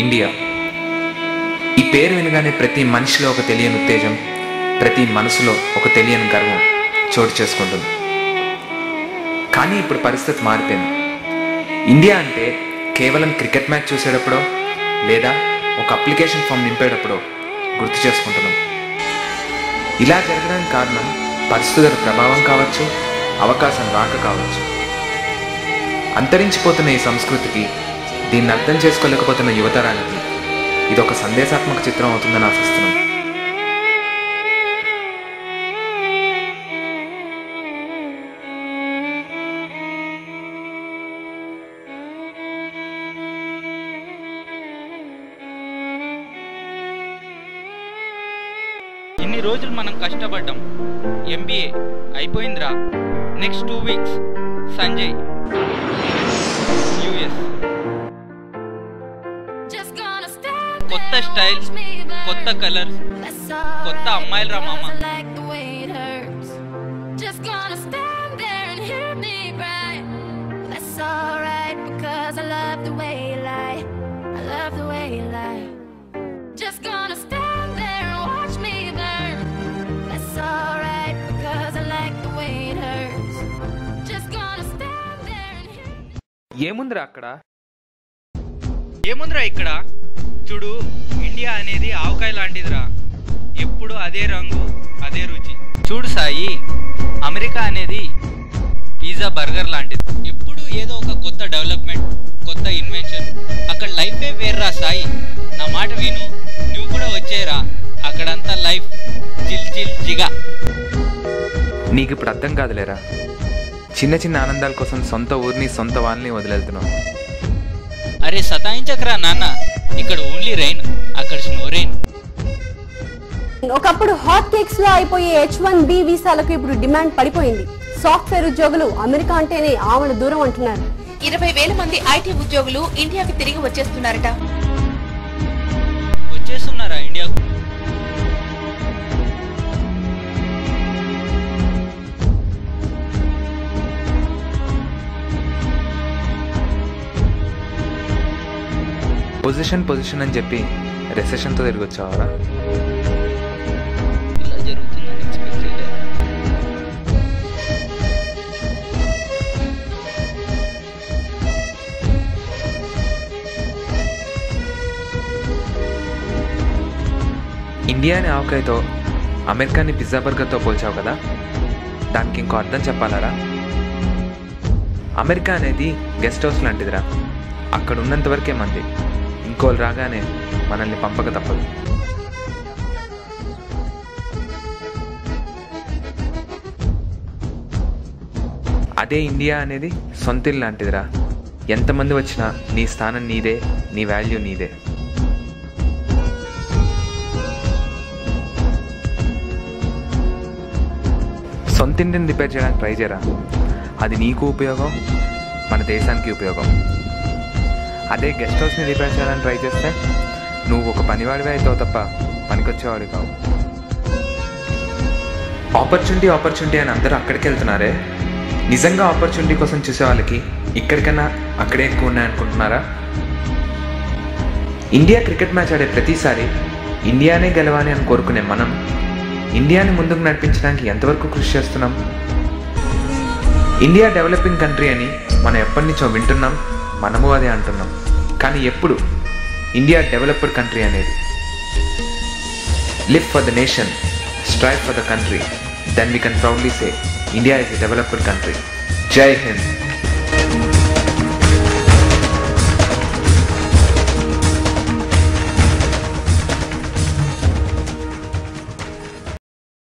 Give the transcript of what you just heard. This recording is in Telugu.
ఇండియా. ఈ పేరు వినగానే ప్రతి మనిషిలో ఒక తెలియని ఉత్తేజం, ప్రతి మనసులో ఒక తెలియని గర్వం చోటు చేసుకుంటుంది. కానీ ఇప్పుడు పరిస్థితి మారిపోయింది. ఇండియా అంటే కేవలం క్రికెట్ మ్యాచ్ చూసేటప్పుడో లేదా ఒక అప్లికేషన్ ఫామ్ నింపేటప్పుడో గుర్తు చేసుకుంటున్నాం. ఇలా జరగడానికి కారణం పరిస్థితుల ప్రభావం కావచ్చు, అవకాశం రాక కావచ్చు. అంతరించిపోతున్న ఈ సంస్కృతికి, దీన్ని అర్థం చేసుకోలేకపోతున్న యువతరానికి ఇదొక సందేశాత్మక చిత్రం అవుతుందని ఆశిస్తున్నాం. ఇన్ని రోజులు మనం కష్టపడ్డాం. MBA అయిపోయిందిరా. Next 2 weeks Sanjay US. కొత్త స్టైల్, కొత్త కలర్, కొత్త అమ్మాయిలు రా మామ. ఏముందిరా అక్కడ? ఏముందిరా ఇక్కడ? చూడు, ఇండియా అనేది ఆవకాయ లాంటిదిరా. ఎప్పుడు అదే రంగు, అదే రుచి. చూడు సాయి, అమెరికా అనేది పిజ్జా, బర్గర్ లాంటిది. ఎప్పుడు ఏదో ఒక కొత్త డెవలప్మెంట్, కొత్త ఇన్వెన్షన్. అక్కడ లైఫే వేర్రా సాయి. నా మాట విను, నువ్వు కూడా వచ్చేరా. అక్కడంతా లైఫ్ జిల్ జిల్ జిగా. నీకు ఇప్పుడు అర్థం కాదులేరా. చిన్న చిన్న ఆనందాల కోసం సొంత ఊరిని, సొంత వాళ్ళని వదిలేస్తున్నావు. అరే సతాయించకరా నాన్న. ఇక్కడ ఓన్లీ రైన్, అక్కడ స్నో రైన్. ఒకప్పుడు హాట్ కేక్స్ లో అయిపోయే H1B వీసాలకు ఇప్పుడు డిమాండ్ పడిపోయింది. సాఫ్ట్వేర్ ఉద్యోగులు అమెరికా అంటేనే ఆమడ దూరం అంటున్నారు. 20,000 మంది IT ఉద్యోగులు ఇండియాకి తిరిగి వచ్చేస్తున్నారట. వచ్చేస్తున్నారా ఇండియాకు? పొజిషన్ అని చెప్పి రెసెషన్తో తిరిగి వచ్చావరా? ఇలా జరుగుతుందని ఎక్స్పెక్ట్ చేయలేదు. ఇండియాని ఆవకాయతో, అమెరికాని పిజ్జా బర్గర్తో పోల్చావు కదా, దానికి ఇంకో అర్థం చెప్పాలరా? అమెరికా అనేది గెస్ట్ హౌస్ లాంటిదిరా. అక్కడ ఉన్నంత వరకే మంది. ఇంకోళ్ళు రాగానే మనల్ని పంపక తప్పదు. అదే ఇండియా అనేది సొంతిల్లు లాంటిదిరా. ఎంతమంది వచ్చినా నీ స్థానం నీదే, నీ వాల్యూ నీదే. సొంతింటిని రిపేర్ చేయడానికి ట్రై చేయరా. అది నీకు ఉపయోగం, మన దేశానికి ఉపయోగం. అదే గెస్ట్ హౌస్ని రిపేర్ చేయాలని ట్రై చేస్తే నువ్వు ఒక పనివాడివే అవుతావు తప్ప పనికొచ్చేవాడు కావు. ఆపర్చునిటీ అని అందరూ అక్కడికి వెళ్తున్నారే. నిజంగా ఆపర్చునిటీ కోసం చూసే వాళ్ళకి ఇక్కడికన్నా అక్కడే ఎక్కువ ఉన్నాయనుకుంటున్నారా? ఇండియా క్రికెట్ మ్యాచ్ ఆడే ప్రతిసారి ఇండియానే గెలవాలి అని కోరుకునే మనం ఇండియాని ముందుకు నడిపించడానికి ఎంతవరకు కృషి చేస్తున్నాం? ఇండియా డెవలపింగ్ కంట్రీ అని మనం ఎప్పటి నుంచో వింటున్నాం, మనము అదే అంటున్నాం. కానీ ఎప్పుడు ఇండియా డెవలప్డ్ కంట్రీ అనేది? Live for the nation, strive for the country, then we can proudly say India is a developed country. జై హింద్.